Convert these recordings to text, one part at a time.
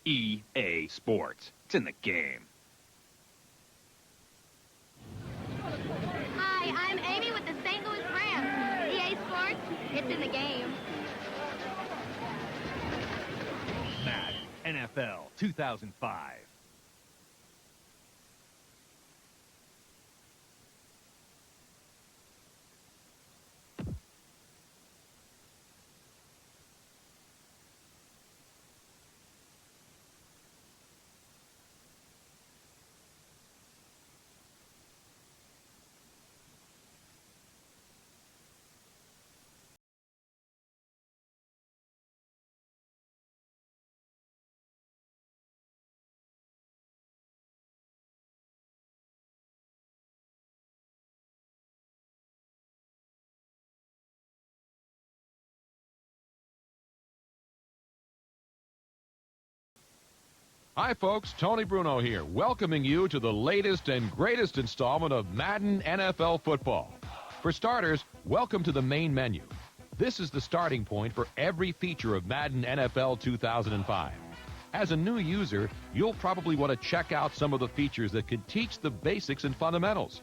EA Sports. It's in the game. Hi, I'm Amy with the St. Louis Rams. EA Sports, it's in the game. Madden NFL 2005. Hi folks, Tony Bruno here, welcoming you to the latest and greatest installment of Madden NFL Football. For starters, welcome to the main menu. This is the starting point for every feature of Madden NFL 2005. As a new user, you'll probably want to check out some of the features that can teach the basics and fundamentals.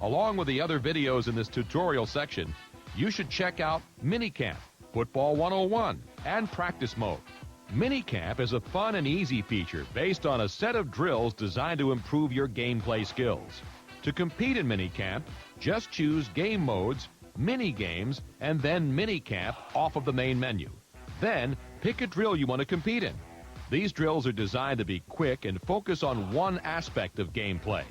Along with the other videos in this tutorial section, you should check out Minicamp, Football 101, and Practice Mode. Minicamp is a fun and easy feature based on a set of drills designed to improve your gameplay skills. To compete in Minicamp, just choose Game Modes, Mini Games, and then Minicamp off of the main menu. Then, pick a drill you want to compete in. These drills are designed to be quick and focus on one aspect of gameplay.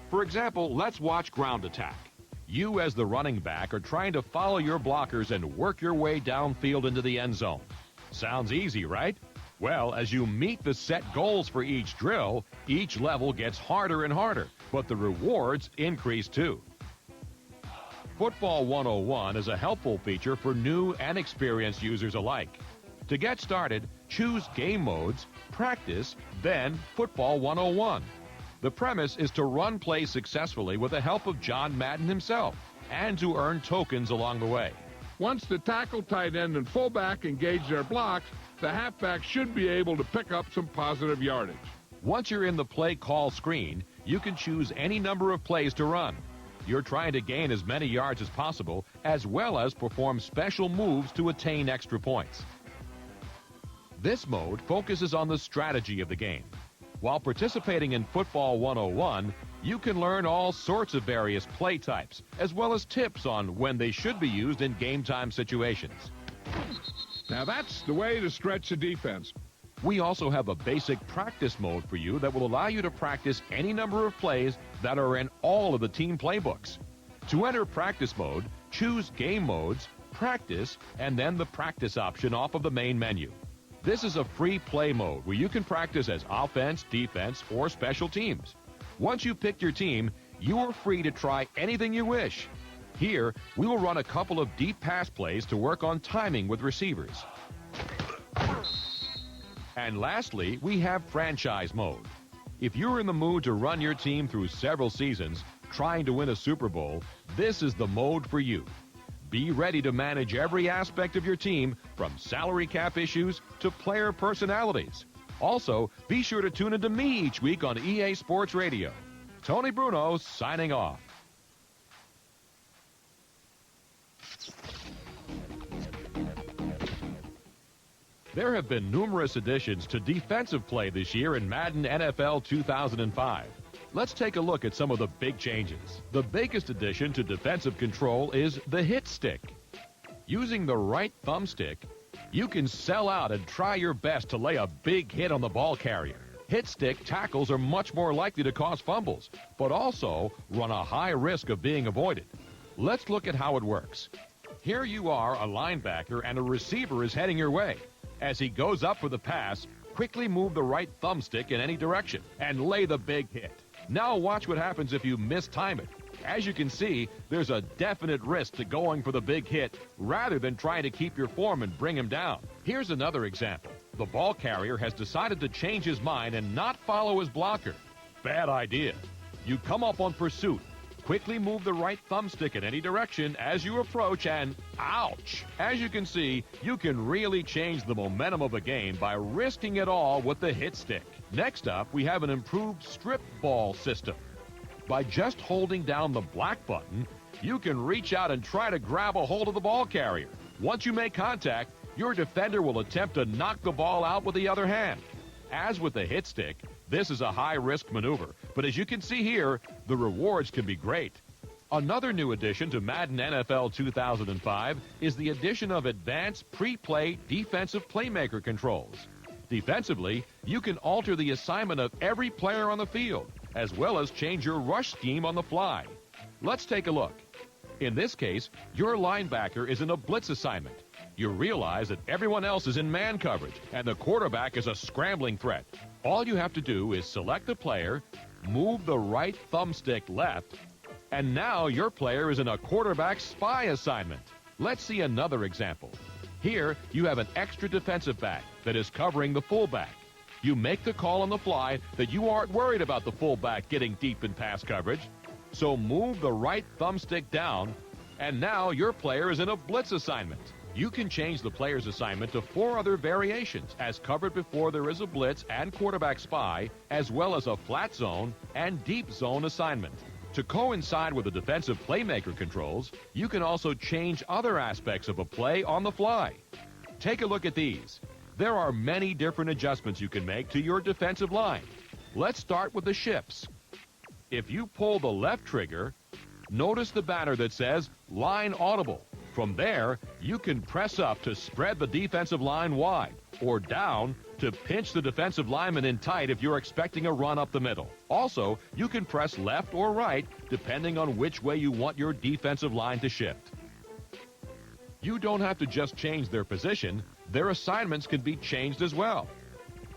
For example, let's watch Ground Attack. You, as the running back, are trying to follow your blockers and work your way downfield into the end zone. Sounds easy, right? Well, as you meet the set goals for each drill, each level gets harder and harder, but the rewards increase too. Football 101 is a helpful feature for new and experienced users alike. To get started, choose Game Modes, Practice, then Football 101. The premise is to run plays successfully with the help of John Madden himself, and to earn tokens along the way. Once the tackle, tight end, and fullback engage their blocks, the halfback should be able to pick up some positive yardage. Once you're in the play call screen, you can choose any number of plays to run. You're trying to gain as many yards as possible, as well as perform special moves to attain extra points. This mode focuses on the strategy of the game. While participating in Football 101, you can learn all sorts of various play types, as well as tips on when they should be used in game-time situations. Now that's the way to stretch the defense. We also have a basic practice mode for you that will allow you to practice any number of plays that are in all of the team playbooks. To enter practice mode, choose Game Modes, Practice, and then the Practice option off of the main menu. This is a free play mode where you can practice as offense, defense, or special teams. Once you pick your team, you are free to try anything you wish. Here, we will run a couple of deep pass plays to work on timing with receivers. And lastly, we have franchise mode. If you're in the mood to run your team through several seasons, trying to win a Super Bowl, this is the mode for you. Be ready to manage every aspect of your team, from salary cap issues to player personalities. Also, be sure to tune into me each week on EA Sports Radio. Tony Bruno signing off. There have been numerous additions to defensive play this year in Madden NFL 2005. Let's take a look at some of the big changes. The biggest addition to defensive control is the hit stick. Using the right thumbstick, you can sell out and try your best to lay a big hit on the ball carrier. Hit stick tackles are much more likely to cause fumbles, but also run a high risk of being avoided. Let's look at how it works. Here you are, a linebacker, and a receiver is heading your way. As he goes up for the pass, quickly move the right thumbstick in any direction and lay the big hit. Now watch what happens if you mistime it. As you can see, there's a definite risk to going for the big hit rather than trying to keep your form and bring him down. Here's another example. The ball carrier has decided to change his mind and not follow his blocker. Bad idea. You come up on pursuit. Quickly move the right thumbstick in any direction as you approach and ouch! As you can see, you can really change the momentum of a game by risking it all with the hit stick. Next up, we have an improved strip ball system. By just holding down the black button, you can reach out and try to grab a hold of the ball carrier. Once you make contact, your defender will attempt to knock the ball out with the other hand. As with the hit stick, this is a high-risk maneuver, but as you can see here, the rewards can be great. Another new addition to Madden NFL 2005 is the addition of advanced pre-play defensive playmaker controls. Defensively, you can alter the assignment of every player on the field, as well as change your rush scheme on the fly. Let's take a look. In this case, your linebacker is in a blitz assignment. You realize that everyone else is in man coverage, and the quarterback is a scrambling threat. All you have to do is select a player, move the right thumbstick left, and now your player is in a quarterback spy assignment. Let's see another example. Here, you have an extra defensive back that is covering the fullback. You make the call on the fly that you aren't worried about the fullback getting deep in pass coverage. So move the right thumbstick down, and now your player is in a blitz assignment. You can change the player's assignment to 4 other variations, as covered before there is a blitz and quarterback spy, as well as a flat zone and deep zone assignment. To coincide with the defensive playmaker controls, you can also change other aspects of a play on the fly. Take a look at these. There are many different adjustments you can make to your defensive line. Let's start with the shifts. If you pull the left trigger, notice the banner that says Line Audible. From there, you can press up to spread the defensive line wide, or down to pinch the defensive lineman in tight if you're expecting a run up the middle. Also, you can press left or right depending on which way you want your defensive line to shift. You don't have to just change their position, their assignments can be changed as well.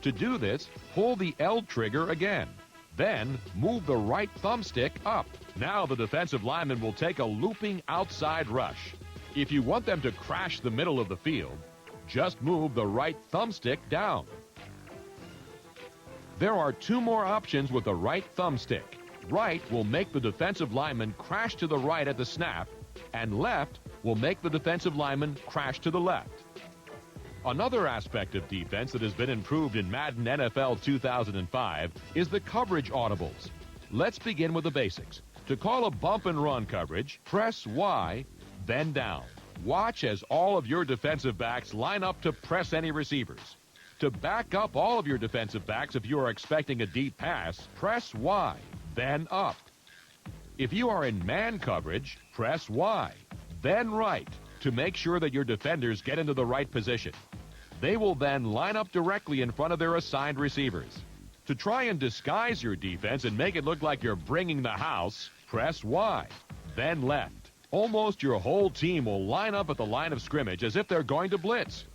To do this, pull the L trigger again. Then, move the right thumbstick up. Now the defensive lineman will take a looping outside rush. If you want them to crash the middle of the field, just move the right thumbstick down. There are 2 more options with the right thumbstick. Right will make the defensive lineman crash to the right at the snap, and left will make the defensive lineman crash to the left. Another aspect of defense that has been improved in Madden NFL 2005 is the coverage audibles. Let's begin with the basics. To call a bump and run coverage, press Y, then down. Watch as all of your defensive backs line up to press any receivers. To back up all of your defensive backs if you are expecting a deep pass, press Y, then up. If you are in man coverage, press Y, then right to make sure that your defenders get into the right position. They will then line up directly in front of their assigned receivers. To try and disguise your defense and make it look like you're bringing the house, press Y, then left. Almost your whole team will line up at the line of scrimmage as if they're going to blitz.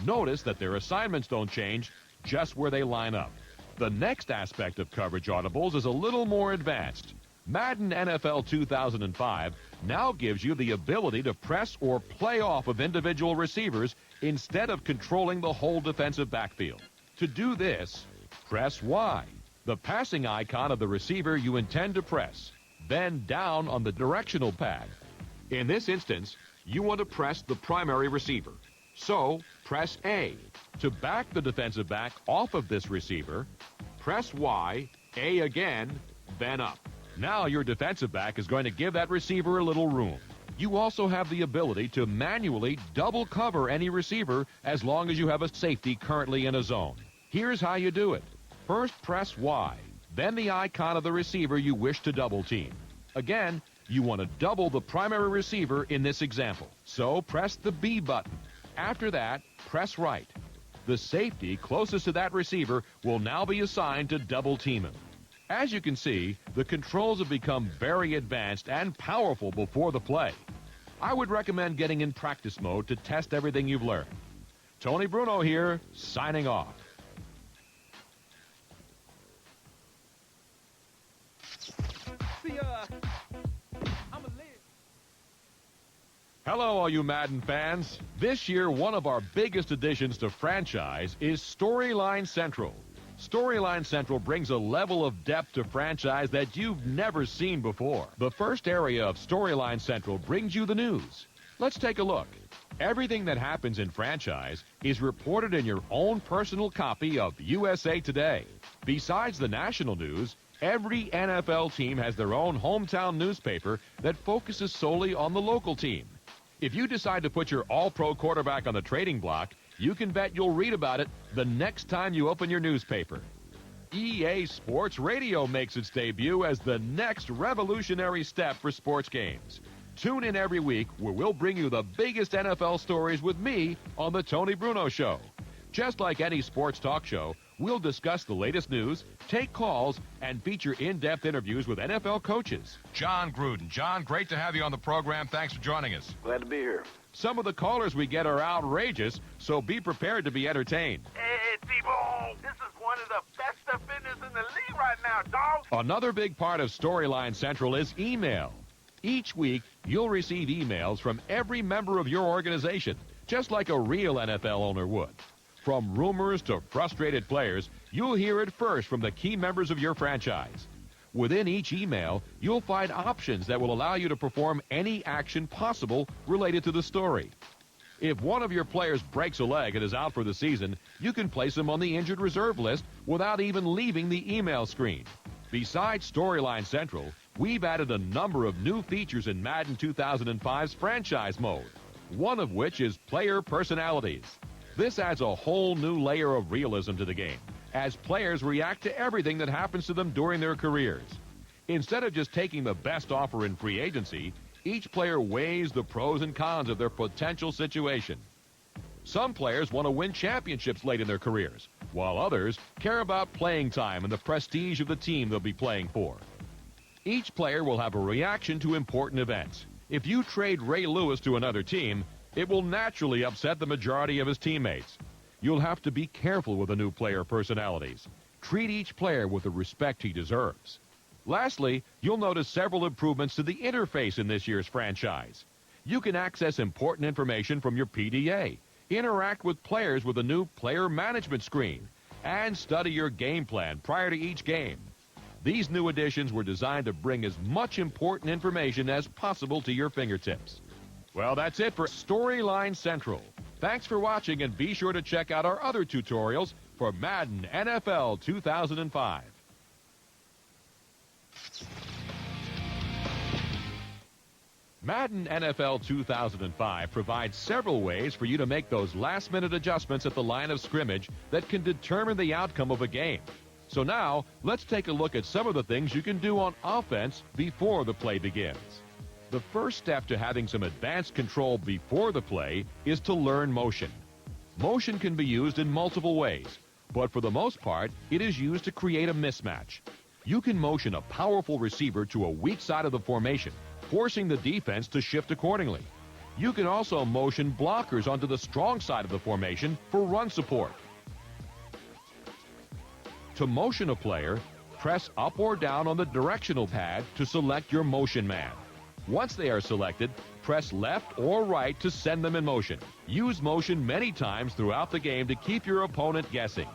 Notice that their assignments don't change, just where they line up. The next aspect of coverage audibles is a little more advanced. Madden NFL 2005 now gives you the ability to press or play off of individual receivers instead of controlling the whole defensive backfield. To do this, press Y, the passing icon of the receiver you intend to press, then down on the directional pad. In this instance, you want to press the primary receiver. So, press A. To back the defensive back off of this receiver, press Y, A again, then up. Now your defensive back is going to give that receiver a little room. You also have the ability to manually double cover any receiver as long as you have a safety currently in a zone. Here's how you do it. First, press Y, then the icon of the receiver you wish to double team. Again, you want to double the primary receiver in this example. So press the B button. After that, press right. The safety closest to that receiver will now be assigned to double team him. As you can see, the controls have become very advanced and powerful before the play. I would recommend getting in practice mode to test everything you've learned. Tony Bruno here, signing off. Hello, all you Madden fans. This year, one of our biggest additions to franchise is Storyline Central. Storyline Central brings a level of depth to franchise that you've never seen before. The first area of Storyline Central brings you the news. Let's take a look. Everything that happens in franchise is reported in your own personal copy of USA Today. Besides the national news, every NFL team has their own hometown newspaper that focuses solely on the local team. If you decide to put your all-pro quarterback on the trading block, you can bet you'll read about it the next time you open your newspaper. EA Sports Radio makes its debut as the next revolutionary step for sports games. Tune in every week where we'll bring you the biggest NFL stories with me on The Tony Bruno Show. Just like any sports talk show, we'll discuss the latest news, take calls, and feature in-depth interviews with NFL coaches. John Gruden. John, great to have you on the program. Thanks for joining us. Glad to be here. Some of the callers we get are outrageous, so be prepared to be entertained. Hey, T-Bone, this is one of the best offenders in the league right now, dog. Another big part of Storyline Central is email. Each week, you'll receive emails from every member of your organization, just like a real NFL owner would. From rumors to frustrated players, you'll hear it first from the key members of your franchise. Within each email, you'll find options that will allow you to perform any action possible related to the story. If one of your players breaks a leg and is out for the season, you can place him on the injured reserve list without even leaving the email screen. Besides Storyline Central, we've added a number of new features in Madden 2005's franchise mode, one of which is player personalities. This adds a whole new layer of realism to the game, as players react to everything that happens to them during their careers. Instead of just taking the best offer in free agency, each player weighs the pros and cons of their potential situation. Some players want to win championships late in their careers, while others care about playing time and the prestige of the team they'll be playing for. Each player will have a reaction to important events. If you trade Ray Lewis to another team, it will naturally upset the majority of his teammates. You'll have to be careful with the new player personalities. Treat each player with the respect he deserves. Lastly, you'll notice several improvements to the interface in this year's franchise. You can access important information from your PDA, interact with players with a new player management screen, and study your game plan prior to each game. These new additions were designed to bring as much important information as possible to your fingertips. Well, that's it for Storyline Central. Thanks for watching, and be sure to check out our other tutorials for Madden NFL 2005. Madden NFL 2005 provides several ways for you to make those last-minute adjustments at the line of scrimmage that can determine the outcome of a game. So now, let's take a look at some of the things you can do on offense before the play begins. The first step to having some advanced control before the play is to learn motion. Motion can be used in multiple ways, but for the most part, it is used to create a mismatch. You can motion a powerful receiver to a weak side of the formation, forcing the defense to shift accordingly. You can also motion blockers onto the strong side of the formation for run support. To motion a player, press up or down on the directional pad to select your motion man. Once they are selected, press left or right to send them in motion. Use motion many times throughout the game to keep your opponent guessing.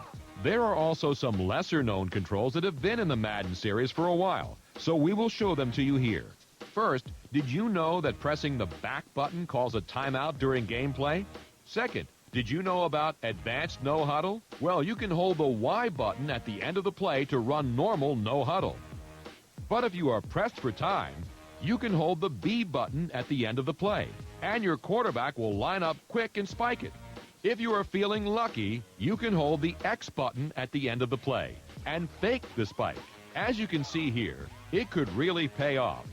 There are also some lesser-known controls that have been in the Madden series for a while, so we will show them to you here. First, did you know that pressing the back button calls a timeout during gameplay? Second, did you know about advanced no huddle? Well, you can hold the Y button at the end of the play to run normal no huddle. But if you are pressed for time, you can hold the B button at the end of the play, and your quarterback will line up quick and spike it. If you are feeling lucky, you can hold the X button at the end of the play and fake the spike. As you can see here, it could really pay off.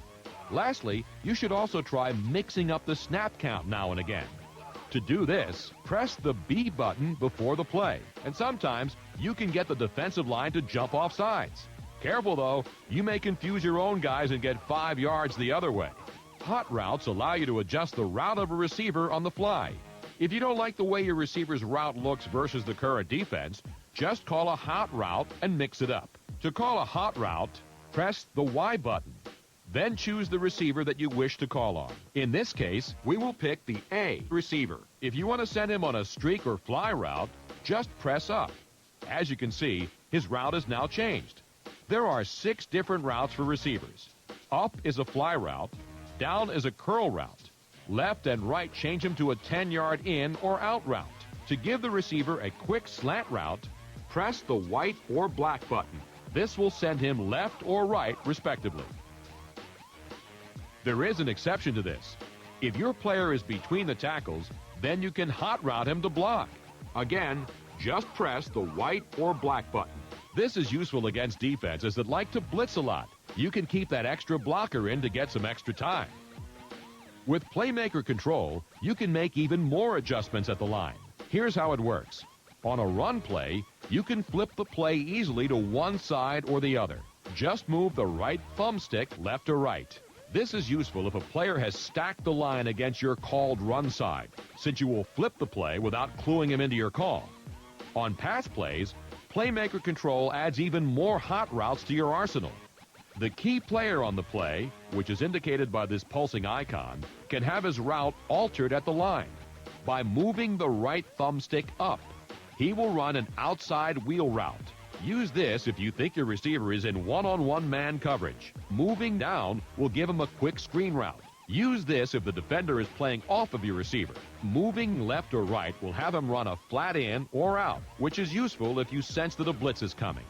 Lastly, you should also try mixing up the snap count now and again. To do this, press the B button before the play, and sometimes you can get the defensive line to jump off sides. Careful, though, you may confuse your own guys and get 5 yards the other way. Hot routes allow you to adjust the route of a receiver on the fly. If you don't like the way your receiver's route looks versus the current defense, just call a hot route and mix it up. To call a hot route, press the Y button. Then choose the receiver that you wish to call on. In this case, we will pick the A receiver. If you want to send him on a streak or fly route, just press up. As you can see, His route is now changed. There are 6 different routes for receivers. Up is a fly route. Down is a curl route. Left and right change him to a 10-yard in or out route. To give the receiver a quick slant route, press the white or black button. This will send him left or right, respectively. There is an exception to this. If your player is between the tackles, then you can hot route him to block. Again, just press the white or black button. This is useful against defenses that like to blitz a lot. You can keep that extra blocker in to get some extra time. With Playmaker Control, you can make even more adjustments at the line. Here's how it works. On a run play, you can flip the play easily to one side or the other. Just move the right thumbstick left or right. This is useful if a player has stacked the line against your called run side, since you will flip the play without cluing him into your call. On pass plays, Playmaker Control adds even more hot routes to your arsenal. The key player on the play, which is indicated by this pulsing icon, can have his route altered at the line. By moving the right thumbstick up, he will run an outside wheel route. Use this if you think your receiver is in one-on-one man coverage. Moving down will give him a quick screen route. Use this if the defender is playing off of your receiver. Moving left or right will have him run a flat in or out, which is useful if you sense that a blitz is coming.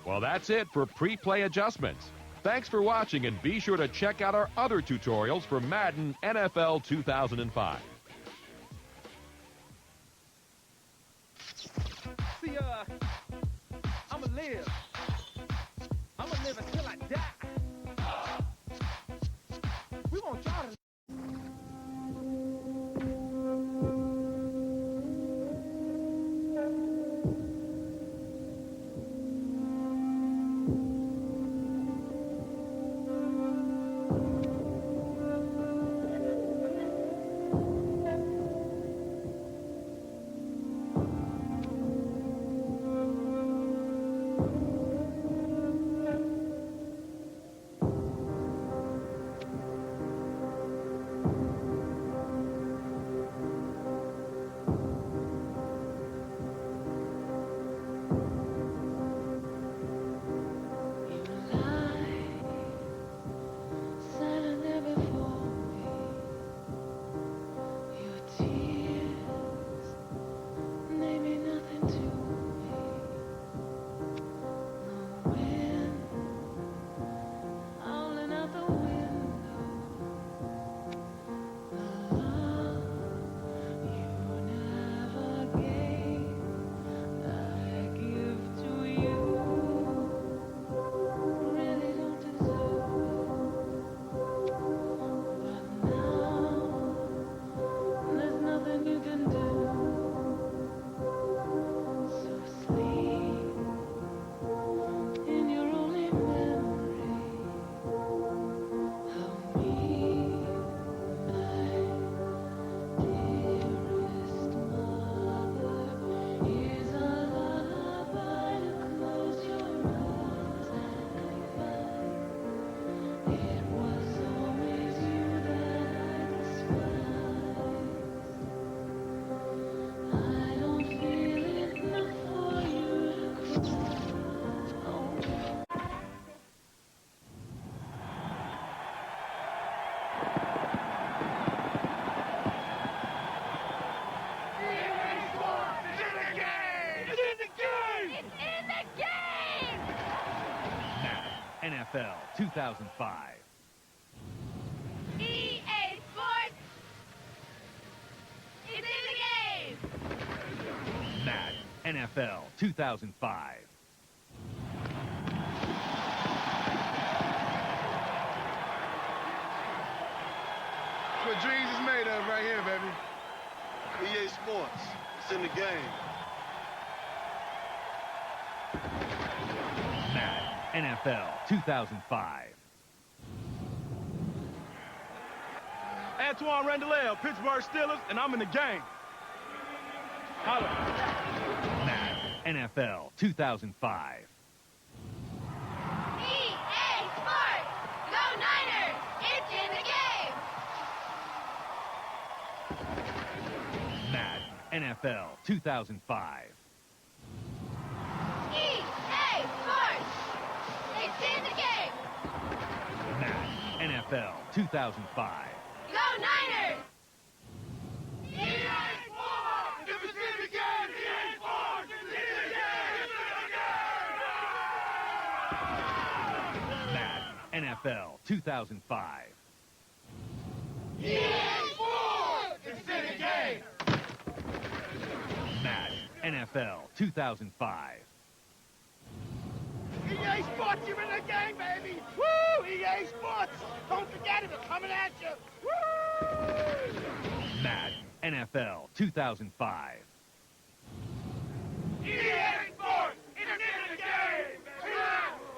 Well, that's it for pre-play adjustments. Thanks for watching, and be sure to check out our other tutorials for Madden NFL 2005. See, I'ma live. I'ma live until I die. We want y'all to... NFL 2005. EA Sports! It's in the game! Madden NFL 2005. What dreams is made of right here, baby. EA Sports. It's in the game. Madden NFL 2005. Antoine Randall, Pittsburgh Steelers, and I'm in the game. Holla. Madden NFL 2005. EA Sports! Go Niners! It's in the game! Madden NFL 2005. EA NFL 2005. Go Niners! Madden NFL 2005. Madden NFL 2005. EA Sports, you're in the game, baby! Woo! EA Sports! Don't forget it, it's coming at you! Woo! Madden NFL 2005. EA Sports! It's in the game!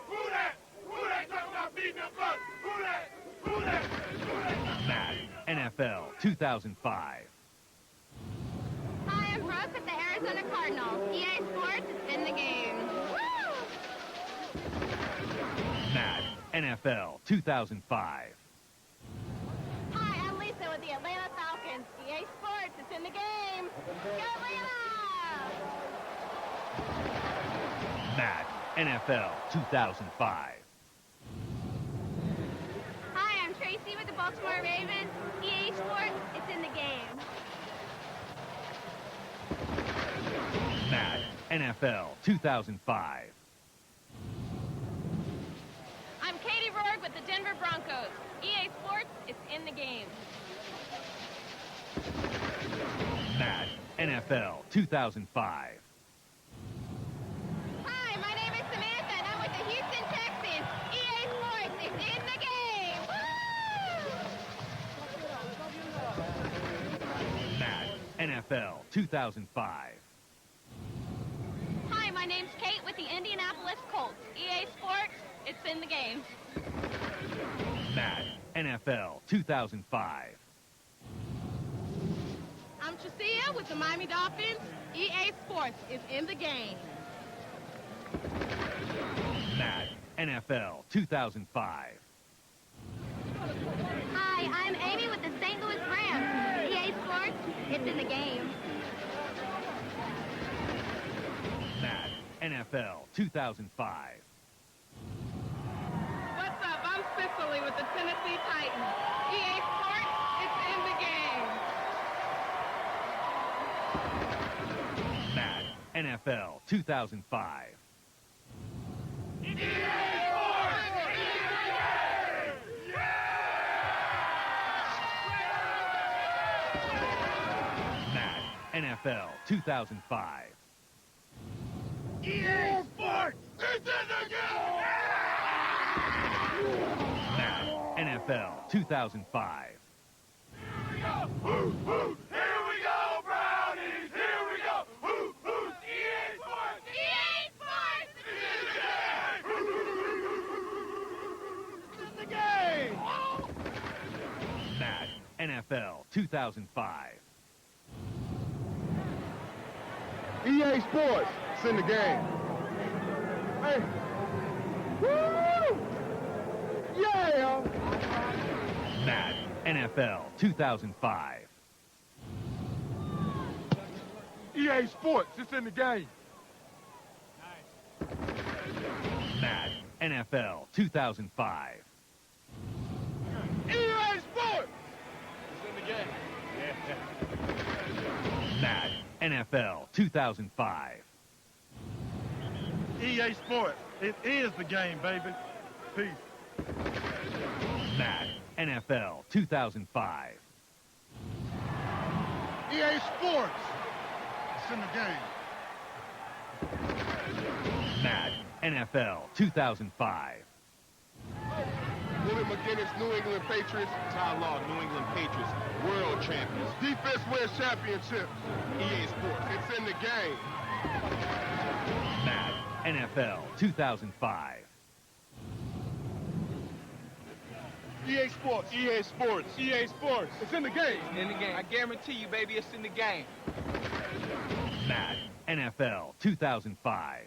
Who that? Who that talking about beating the butt? Who that? Who that? Who that? Madden NFL 2005. Hi, I'm Brooke with the Arizona Cardinals. EA Sports is in the game. Woo! Madden NFL 2005. Hi, I'm Lisa with the Atlanta Falcons. EA Sports is in the game. Go Atlanta! Madden NFL 2005. Hi, I'm Tracy with the Baltimore Ravens. EA Sports is in the game. Madden NFL 2005. I'm Katie Rourke with the Denver Broncos. EA Sports is in the game. Madden NFL 2005. Hi, my name is Samantha, and I'm with the Houston Texans. EA Sports is in the game. Woo! Madden NFL 2005. Hi, my name's Kate with the Indianapolis Colts. EA Sports, it's in the game. Madden NFL 2005. I'm Tracia with the Miami Dolphins. EA Sports is in the game. Madden NFL 2005. Hi, I'm Amy with the St. Louis Rams. EA Sports, it's in the game. Madden NFL 2005. What's up? I'm Cicely with the Tennessee Titans. EA Sports, it's in the game. Madden NFL 2005. Madden NFL 2005. EA Sports! It's in the game! Madden NFL 2005. Here we go! Woo, woo! Here we go, Brownies! Here we go! Woo, woo! EA Sports! EA Sports! It's in the game! Madden NFL 2005. EA Sports, it's in the game. Hey. Woo! Yeah! Madden NFL 2005. EA Sports, it's in the game. Madden NFL 2005. EA Sports! It's in the game. Madden NFL 2005. EA Sports, it is the game, baby. Peace. Madden NFL 2005. EA Sports, it's in the game. Madden NFL 2005. Willie McGinnis, New England Patriots. Ty Law, New England Patriots, world champions. Defense wins championships. EA Sports, it's in the game. Madden NFL 2005. EA Sports. EA Sports. EA Sports. It's in the game. In the game. I guarantee you, baby, it's in the game. Madden NFL 2005.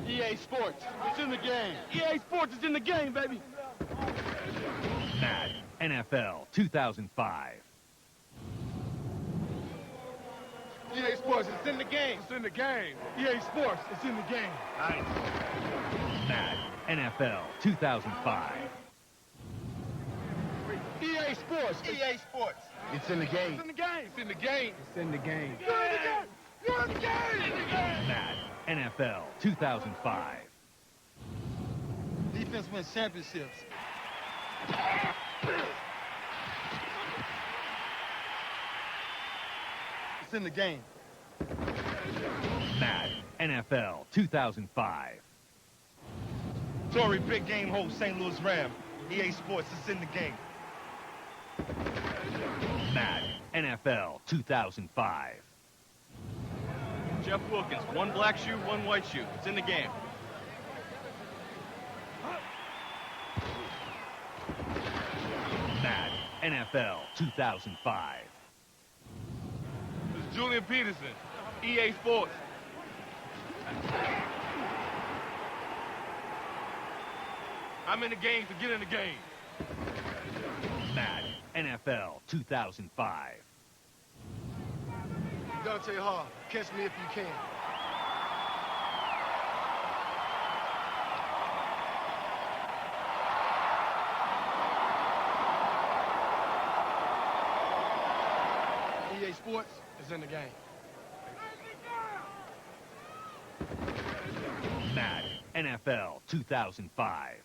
EA Sports. It's in the game. EA Sports is in the game, baby. Madden NFL 2005. EA Sports. It's in the game. It's in the game. EA Sports. It's in the game. Nice. Madden NFL 2005. EA Sports. EA Sports. It's in the game. It's in the game. It's in the game. It's in the game. You're in the game. You're in the game. Madden NFL 2005. Defense wins championships. It's in the game. Madden NFL 2005. Tory, big game host, St. Louis Rams. EA Sports, it's in the game. Madden NFL 2005. Jeff Wilkins, one black shoe, one white shoe. It's in the game. Madden NFL 2005. It's Julian Peterson, EA Sports. I'm in the game to get in the game. Madden NFL 2005. Dante Hall, catch me if you can. EA Sports is in the game. Madden NFL 2005.